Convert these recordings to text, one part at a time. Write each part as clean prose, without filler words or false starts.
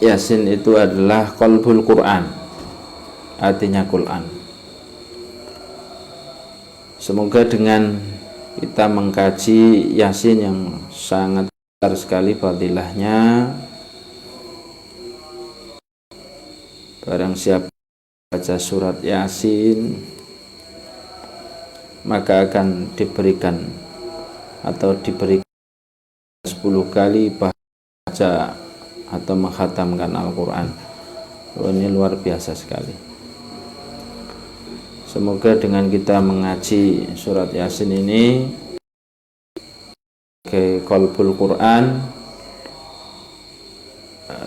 Yasin itu adalah qalbul Quran, artinya Quran. Semoga dengan kita mengkaji Yasin yang sangat besar sekali fadilahnya, barang siapa baca surat Yasin maka akan diberikan 10 kali baca atau menghatamkan Al-Quran. Ini luar biasa sekali. Semoga dengan kita mengaji surat Yasin ini sebagai qalbul Quran,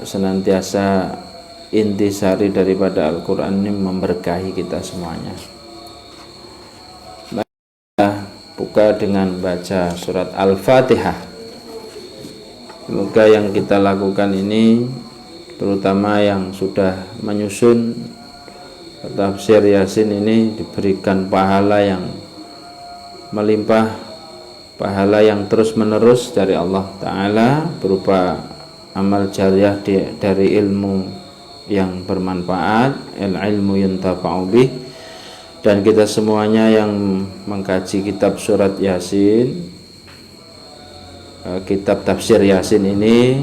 senantiasa intisari daripada Al-Quran ini memberkahi kita semuanya. Buka dengan baca surat Al-Fatihah. Semoga yang kita lakukan ini, terutama yang sudah menyusun tafsir Yasin ini, diberikan pahala yang melimpah, pahala yang terus menerus dari Allah Ta'ala berupa amal jariah dari ilmu yang bermanfaat, ilmu yuntafa'u bih. Dan kita semuanya yang mengkaji kitab surat Yasin, kitab tafsir Yasin ini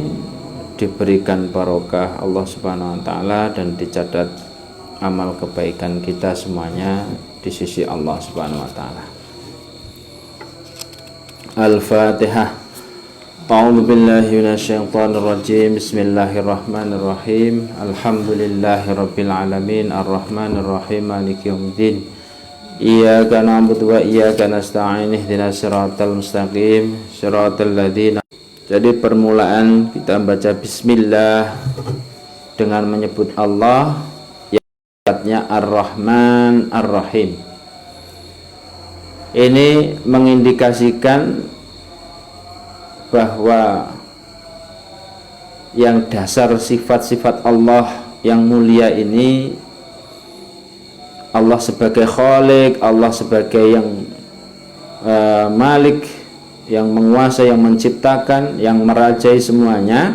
diberikan barokah Allah Subhanahu wa taala dan dicatat amal kebaikan kita semuanya di sisi Allah Subhanahu wa taala. Al-Fatihah. A'udzu billahi minasyaitonir rajim. Bismillahirrahmanirrahim. Alhamdulillahirabbil alamin arrahmanir rahim maliki yaumiddin. Iyyaka na'budu wa iyyaka nasta'in ihdinas siratal mustaqim siratal ladzina. Jadi permulaan kita baca bismillah dengan menyebut Allah yang sifatnya Ar-Rahman Ar-Rahim. Ini mengindikasikan bahwa yang dasar sifat-sifat Allah yang mulia ini, Allah sebagai Khaliq, Allah sebagai yang Malik, yang menguasai, yang menciptakan, yang merajai semuanya,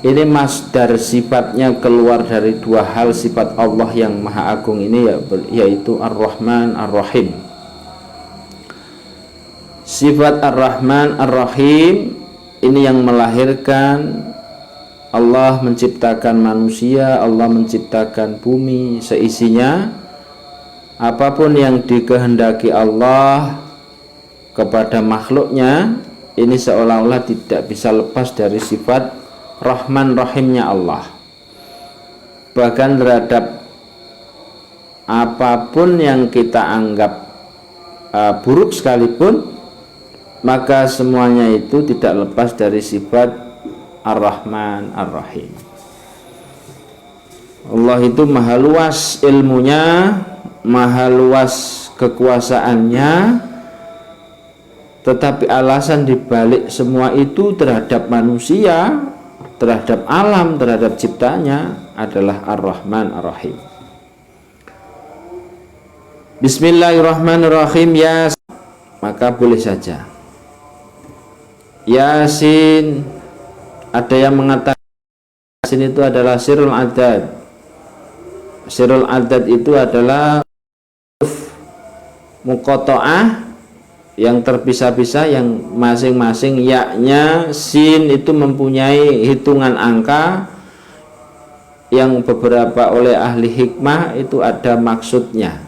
ini masdar sifatnya keluar dari dua hal sifat Allah yang maha agung ini, yaitu Ar-Rahman Ar-Rahim. Sifat Ar-Rahman Ar-Rahim ini yang melahirkan Allah menciptakan manusia, Allah menciptakan bumi seisinya. Apapun yang dikehendaki Allah kepada makhluknya, ini seolah-olah tidak bisa lepas dari sifat Rahman Rahimnya Allah. Bahkan terhadap apapun yang kita anggap buruk sekalipun, maka semuanya itu tidak lepas dari sifat Ar-Rahman Ar-Rahim. Allah itu maha luas ilmunya, maha luas kekuasaannya, tetapi alasan dibalik semua itu terhadap manusia, terhadap alam, terhadap ciptanya adalah Ar-Rahman Ar-Rahim. Bismillahirrahmanirrahim. Ya, maka boleh saja Yasin. Ada yang mengatakan Yasin itu adalah sirul adad. Sirul adad itu adalah muqatta'ah yang terpisah-pisah, yang masing-masing yaknya sin itu mempunyai hitungan angka yang beberapa oleh ahli hikmah itu ada maksudnya.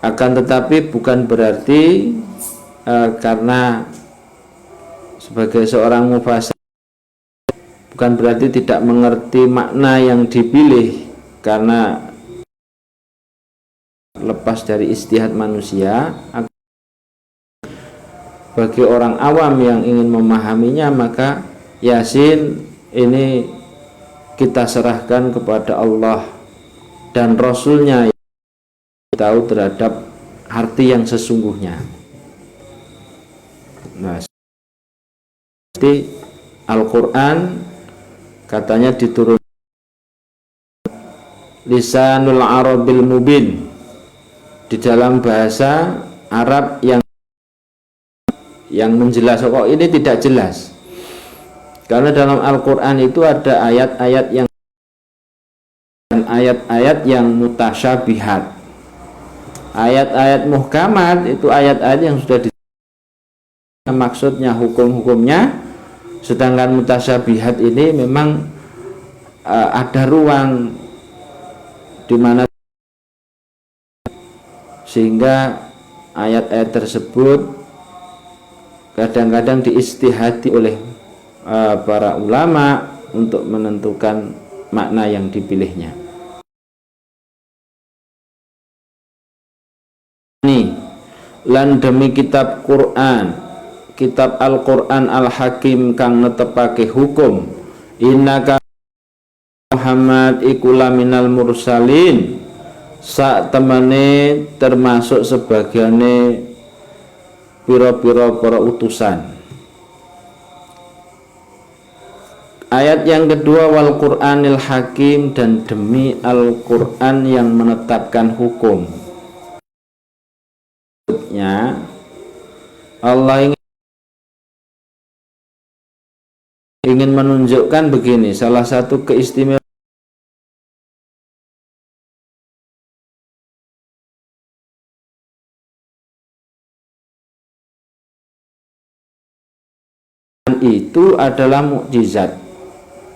Akan tetapi bukan berarti karena sebagai seorang mufassir bukan berarti tidak mengerti makna yang dipilih, karena lepas dari ijtihad manusia. Bagi orang awam yang ingin memahaminya, maka Yasin ini kita serahkan kepada Allah dan Rasulnya yang tahu terhadap arti yang sesungguhnya. Nah, seperti Al-Quran katanya diturunkan lisanul arabil mubin, di dalam bahasa Arab yang menjelas. Kok ini tidak jelas? Karena dalam Al-Qur'an itu ada ayat-ayat yang mutasyabihat. Ayat-ayat muhkamat itu ayat-ayat yang sudah maksudnya hukum-hukumnya, sedangkan mutasyabihat ini memang ada ruang di mana sehingga ayat-ayat tersebut kadang-kadang diijtihadi oleh para ulama untuk menentukan makna yang dipilihnya. Ini lan demi kitab Quran, kitab Al-Quran Al-Hakim kang netepake hukum, innaka Muhammad ikula minal mursalin, sak temene termasuk sebagiane pira-pira para utusan. Ayat yang kedua, wal Qur'anil Hakim, dan demi Al-Qur'an yang menetapkan hukum. Allah ingin menunjukkan begini, salah satu keistimewaan itu adalah mukjizat.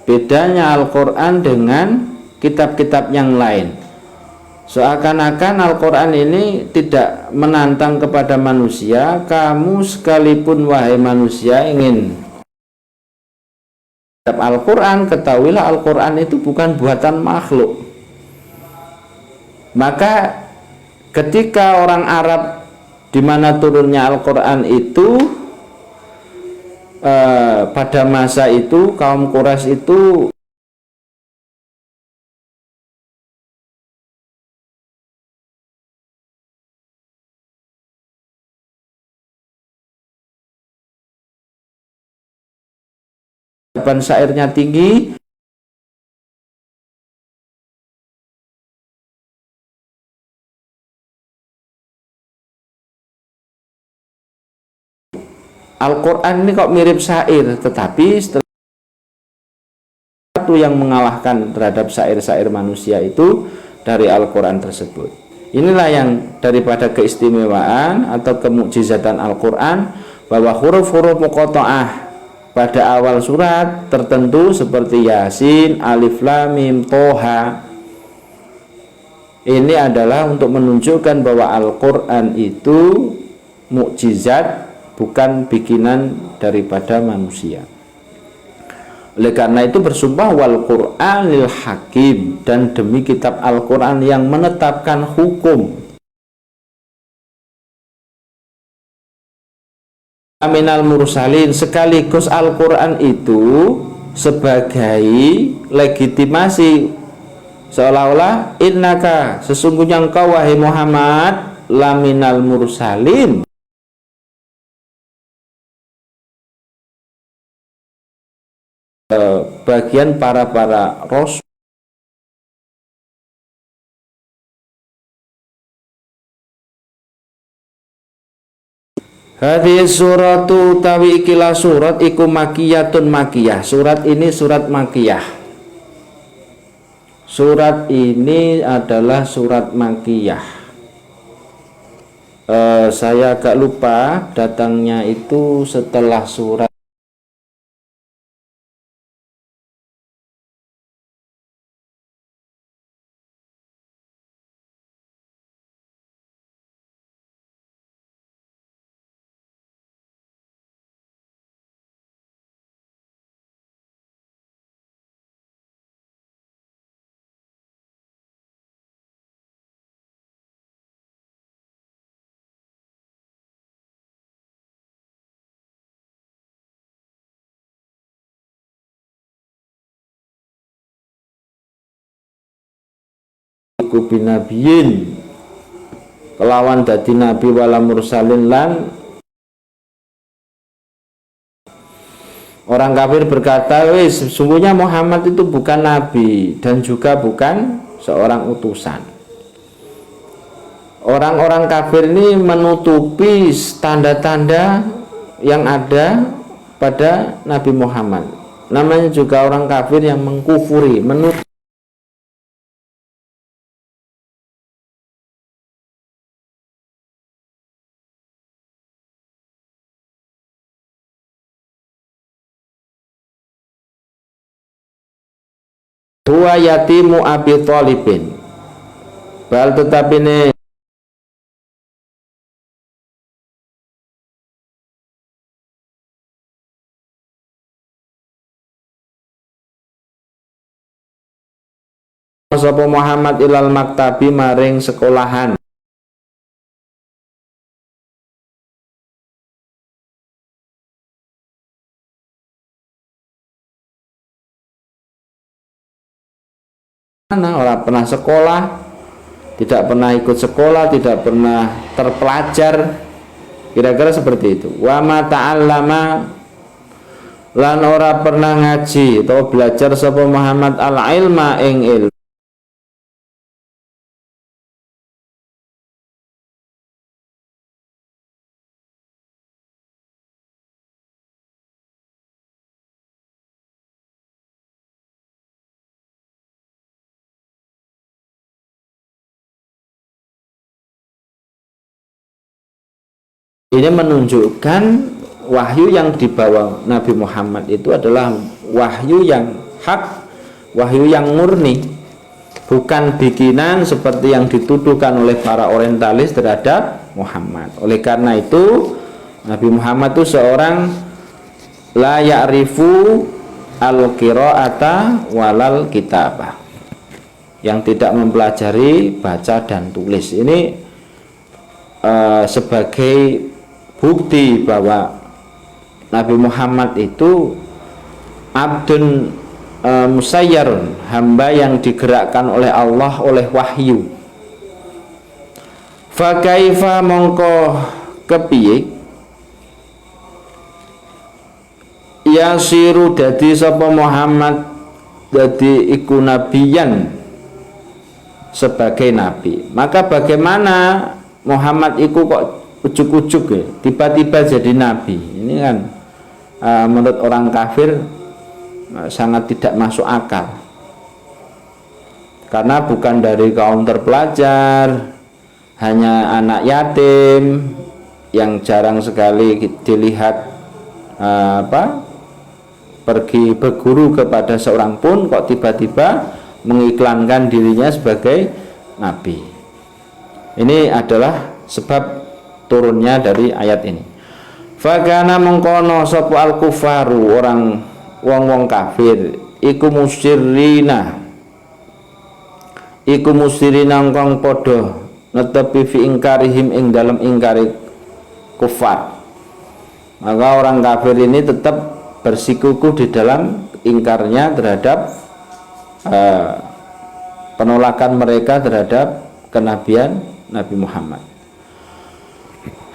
Bedanya Al-Quran dengan kitab-kitab yang lain, seakan-akan Al-Quran ini tidak menantang kepada manusia. Kamu sekalipun wahai manusia ingin kitab Al-Quran, ketahuilah Al-Quran itu bukan buatan makhluk. Maka ketika orang Arab di mana turunnya Al-Quran itu pada masa itu kaum Quraisy itu syairnya tinggi, Al-Quran ini kok mirip syair, tetapi setelah satu yang mengalahkan terhadap syair-syair manusia itu dari Al-Quran tersebut. Inilah yang daripada keistimewaan atau kemukjizatan Al-Quran, bahwa huruf-huruf muqatta'ah pada awal surat tertentu seperti Yasin, Alif Lam Mim, Toha, ini adalah untuk menunjukkan bahwa Al-Quran itu mukjizat, bukan bikinan daripada manusia. Oleh karena itu bersumpah wal Qur'anil Hakim, dan demi kitab Al-Quran yang menetapkan hukum. Aminal mursalin, sekaligus Al-Quran itu sebagai legitimasi, seolah-olah innaka, sesungguhnya engkau wahai Muhammad, laminal mursalin, bagian para rasul. Hadis suratu tawi ikilah surat iku makiyatun makiyah. Surat ini surat makiyah. Surat ini adalah surat makiyah. Saya agak lupa datangnya itu setelah surat binabiyin, kelawan dadi nabi wala mursalin, lan orang kafir berkata, wis sesungguhnya Muhammad itu bukan nabi dan juga bukan seorang utusan. Orang-orang kafir ini menutupi tanda-tanda yang ada pada Nabi Muhammad. namanya juga orang kafir yang mengkufuri, menurut huwa yatimu Abi Thalibin. Bal tetapi ini sapa Muhammad ilal maktabi maring sekolahan. Orang pernah sekolah, tidak pernah ikut sekolah, tidak pernah terpelajar, kira-kira seperti itu. Wa ma ta'allama lan ora pernah ngaji atau belajar sapa Muhammad al ilma ing ilmu. Ini menunjukkan wahyu yang dibawa Nabi Muhammad itu adalah wahyu yang hak, wahyu yang murni, bukan bikinan seperti yang dituduhkan oleh para orientalis terhadap Muhammad. Oleh karena itu Nabi Muhammad itu seorang la ya'rifu al-qira'ata walal kitabah, yang tidak mempelajari baca dan tulis. Ini sebagai bukti bahwa Nabi Muhammad itu abdun musayyarun, hamba yang digerakkan oleh Allah oleh wahyu. Fa kaifa mongko kepiye yasiru dadi sapa Muhammad dadi iku nabiyan sebagai nabi. Maka bagaimana Muhammad iku kok ujuk-ujuk ya, tiba-tiba jadi nabi? Ini kan menurut orang kafir sangat tidak masuk akal, karena bukan dari kaum terpelajar, hanya anak yatim yang jarang sekali dilihat pergi berguru kepada seorang pun, kok tiba-tiba mengiklankan dirinya sebagai nabi. Ini adalah sebab turunnya dari ayat ini. Fakana mengkono sopo al kufaru, orang wong kafir iku musyrina kang podo netepi fi ingkarihim ing dalam ingkari kufar. Maka orang kafir ini tetap bersikukuh di dalam ingkarnya terhadap penolakan mereka terhadap kenabian Nabi Muhammad.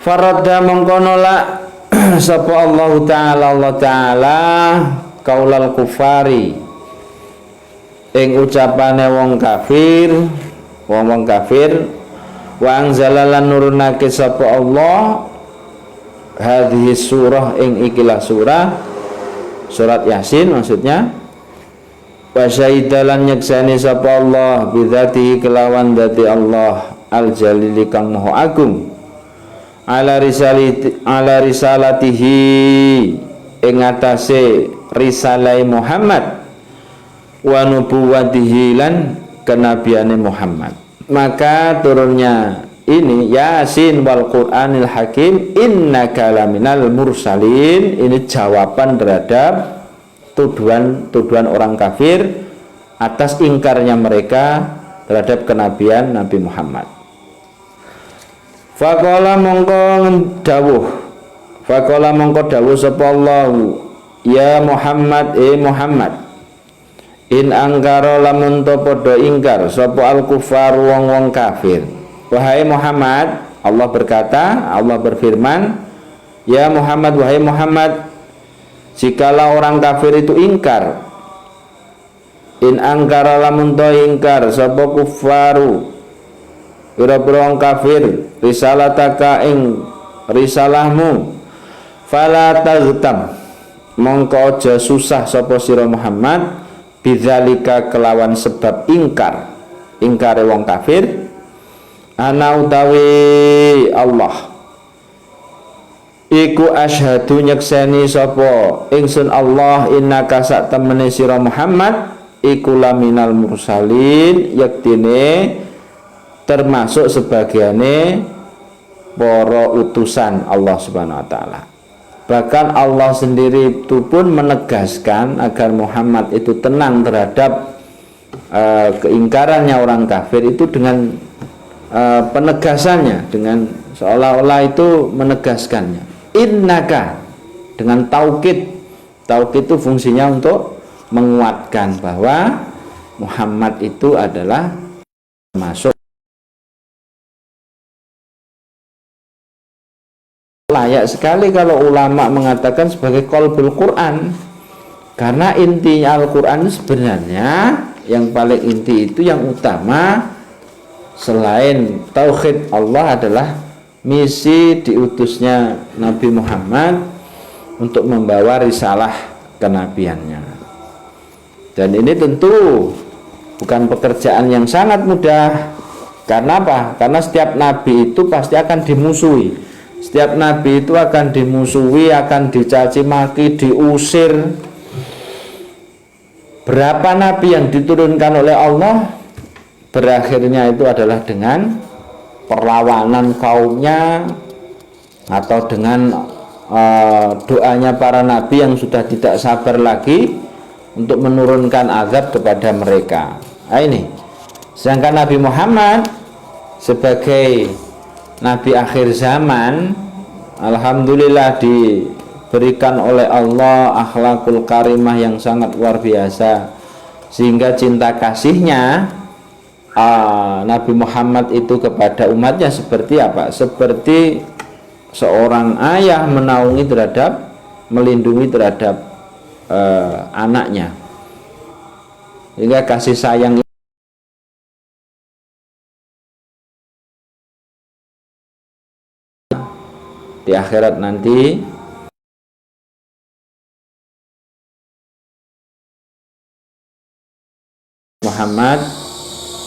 Faradda mengkonola sapa Allah Ta'ala kaulal kufari ing ucapane wong kafir wa anzalalan nurunake sapa Allah hadhihi surah ing ikilah surat Yasin maksudnya. Wa syahidalan nyeksani sapa Allah bidzatihi kelawan dzati Allah al jalili kang maha agung ala risalatihi ing atase risalai Muhammad wa nubuwwatihi lan kenabiane Muhammad. Maka turunnya ini Yasin wal Qur'anil Hakim innaka laminal mursalin, ini jawaban terhadap tuduhan orang kafir atas ingkarnya mereka terhadap kenabian Nabi Muhammad. Faqala mongko dawuh sapa Allah ya Muhammad Muhammad in angkara lamun to padha ingkar sapa al kufar wong kafir. Wahai Muhammad, Allah berkata, Allah berfirman, ya Muhammad, wahai Muhammad, jikalau orang kafir itu ingkar, in angkara lamun to ingkar sapa kufaru pira-pira wong kafir risalataka ing risalahmu, fala taztam mongko aja susah sapa sira Muhammad bidzalika kelawan sebab ingkare wong kafir ana utawi Allah iku asyhadu nyekseni sapa ingsun Allah innaka sak temene sira Muhammad iku laminal mursalin yektine termasuk sebagiane para utusan Allah Subhanahu wa taala. Bahkan Allah sendiri itu pun menegaskan agar Muhammad itu tenang terhadap keingkarannya orang kafir itu dengan penegasannya, dengan seolah-olah itu menegaskannya. Innaka, dengan taukid. Taukid itu fungsinya untuk menguatkan bahwa Muhammad itu adalah termasuk. Layak sekali kalau ulama mengatakan sebagai qalbul Quran, karena intinya Al-Quran sebenarnya yang paling inti itu, yang utama selain tauhid Allah adalah misi diutusnya Nabi Muhammad untuk membawa risalah kenabiannya. Dan ini tentu bukan pekerjaan yang sangat mudah. Karena apa? Karena setiap nabi itu pasti akan dimusuhi. Setiap nabi itu akan dimusuhi, akan dicaci maki, diusir. Berapa nabi yang diturunkan oleh Allah berakhirnya itu adalah dengan perlawanan kaumnya, atau dengan doanya para nabi yang sudah tidak sabar lagi untuk menurunkan azab kepada mereka. Nah ini, sedangkan Nabi Muhammad sebagai Nabi akhir zaman, alhamdulillah diberikan oleh Allah akhlakul karimah yang sangat luar biasa, sehingga cinta kasihnya Nabi Muhammad itu kepada umatnya seperti apa? Seperti seorang ayah menaungi terhadap, melindungi terhadap anaknya, sehingga kasih sayang di akhirat nanti Muhammad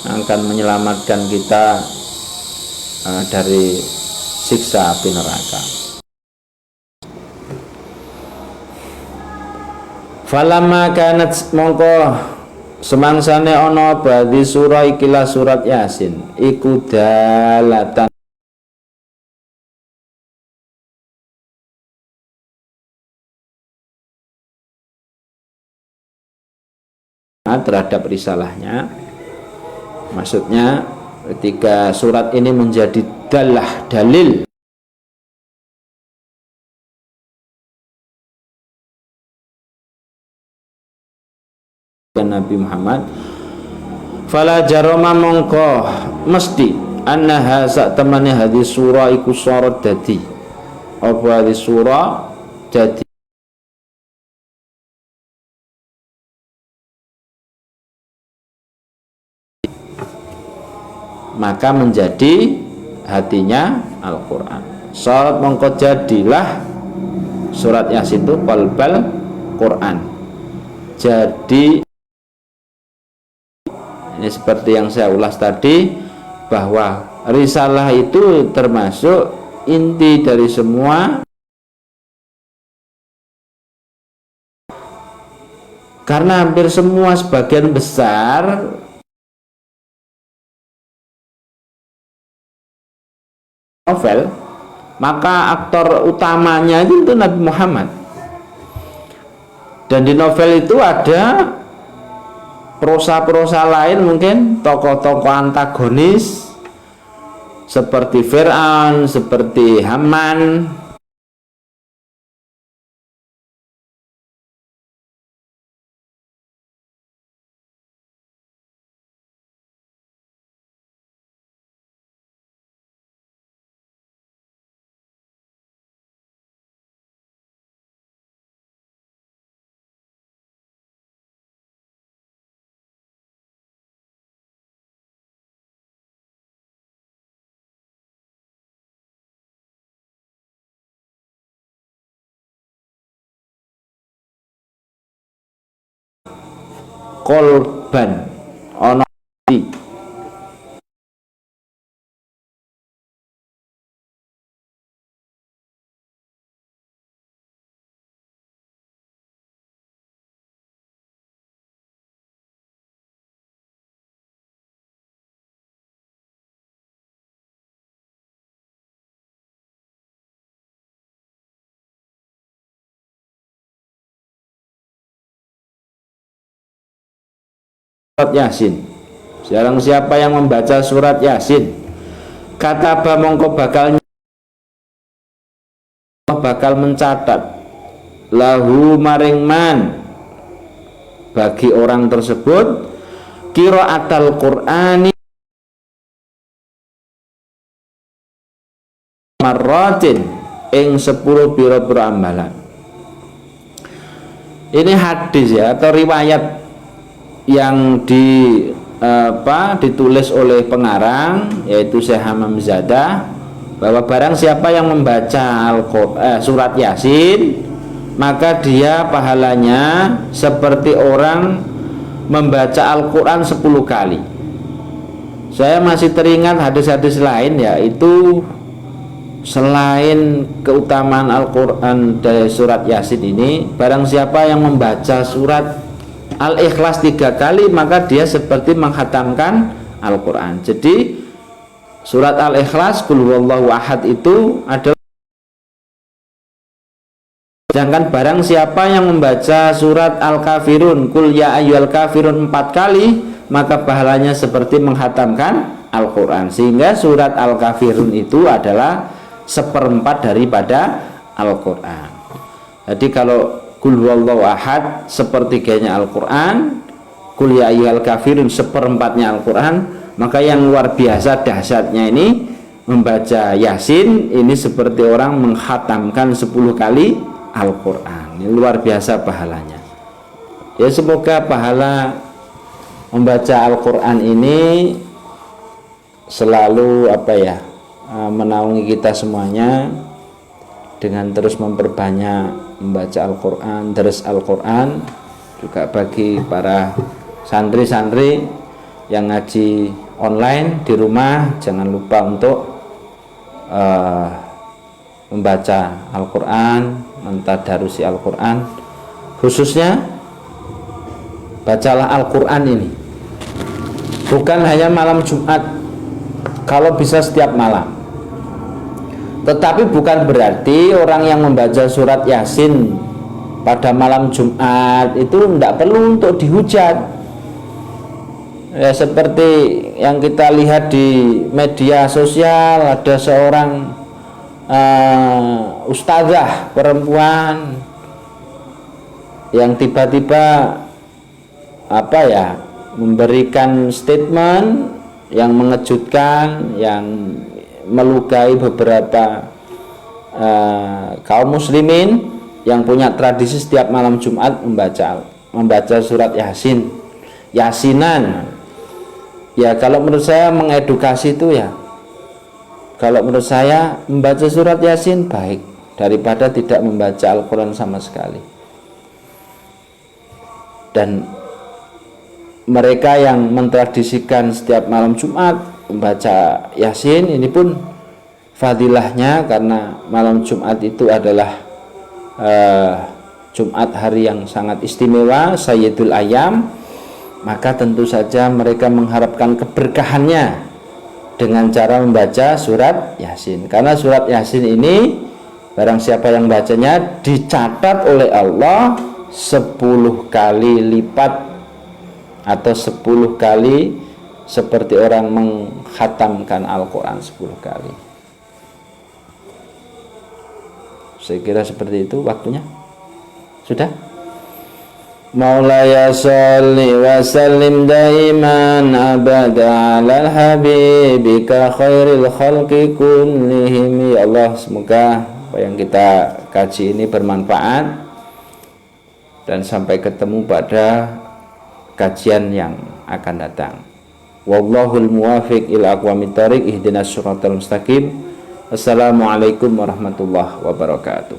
akan menyelamatkan kita dari siksa api neraka. Falamma kanat mongko semangsane ana badi surah ikilah surat Yasin iku dalatan terhadap risalahnya. Maksudnya ketika surat ini menjadi dalil Nabi Muhammad, fala jaroma mongko mesti annaha sak temane hadis surah iku sorot dadi apa hadis surah jadi maka menjadi hatinya Al-Quran. Sorot mongko jadilah surat Yasin itu qalbal Quran. Jadi ini seperti yang saya ulas tadi, bahwa risalah itu termasuk inti dari semua, karena hampir semua sebagian besar novel, maka aktor utamanya itu Nabi Muhammad. Dan di novel itu ada prosa-prosa lain, mungkin tokoh-tokoh antagonis seperti Fir'aun, seperti Haman, kolban ana ati. Surat Yasin. Sekarang siapa yang membaca surat Yasin, kataba mongko bakal mencatat lahu maring man bagi orang tersebut qiraatal Qur'ani marratin ing 10 pira-pira amalan. Ini hadis ya, atau riwayat yang ditulis oleh pengarang yaitu Syekh Hamam Zadah, bahwa barang siapa yang membaca surat Yasin maka dia pahalanya seperti orang membaca Al-Quran 10 kali. Saya masih teringat hadis-hadis lain, yaitu selain keutamaan Al-Quran dari surat Yasin ini, barang siapa yang membaca surat Al-Ikhlas 3 kali maka dia seperti menghatamkan Al-Quran. Jadi surat Al-Ikhlas Qul huwallahu ahad itu adalah, sedangkan barang siapa yang membaca surat Al-Kafirun Qul ya ayyuhal kafirun 4 kali maka pahalanya seperti menghatamkan Al-Quran. Sehingga surat Al-Kafirun itu adalah 1/4 daripada Al-Quran. Jadi kalau Qul huwallahu ahad sepertiganya Al-Quran, Qul ya ayyuhal kafirun 1/4-nya Al-Quran, maka yang luar biasa dahsyatnya ini membaca Yasin ini seperti orang menghatamkan 10 kali Al-Quran. Ini luar biasa pahalanya. Ya, semoga pahala membaca Al-Quran ini selalu menaungi kita semuanya dengan terus memperbanyak membaca Al-Quran, deres Al-Quran. Juga bagi para santri-santri yang ngaji online di rumah, jangan lupa untuk membaca Al-Quran, mentadarusi Al-Quran. Khususnya bacalah Al-Quran ini bukan hanya malam Jumat, kalau bisa setiap malam. Tetapi bukan berarti orang yang membaca surat Yasin pada malam Jumat itu tidak perlu untuk dihujat. Ya, seperti yang kita lihat di media sosial, ada seorang ustazah perempuan yang tiba-tiba memberikan statement yang mengejutkan, yang melukai beberapa kaum muslimin yang punya tradisi setiap malam Jumat membaca surat Yasin, Yasinan. Ya, kalau menurut saya mengedukasi itu ya, kalau menurut saya membaca surat Yasin baik daripada tidak membaca Al-Quran sama sekali. Dan mereka yang mentradisikan setiap malam Jumat membaca Yasin ini pun fadilahnya, karena malam Jumat itu adalah Jumat hari yang sangat istimewa, Sayyidul Ayyam, maka tentu saja mereka mengharapkan keberkahannya dengan cara membaca surat Yasin. Karena surat Yasin ini barang siapa yang bacanya dicatat oleh Allah 10 kali lipat atau 10 kali seperti orang menghatamkan Al-Quran 10 kali. Saya kira seperti itu waktunya. Sudah? Maulaya sholli wa sallim daiman abada alal habibika khairil khalqi kullihim. Ya Allah, semoga apa yang kita kaji ini bermanfaat, dan sampai ketemu pada kajian yang akan datang. Wallahul muwafiq ila aqwamit thoriq, ihdinas siratal mustaqim. Assalamualaikum warahmatullahi wabarakatuh.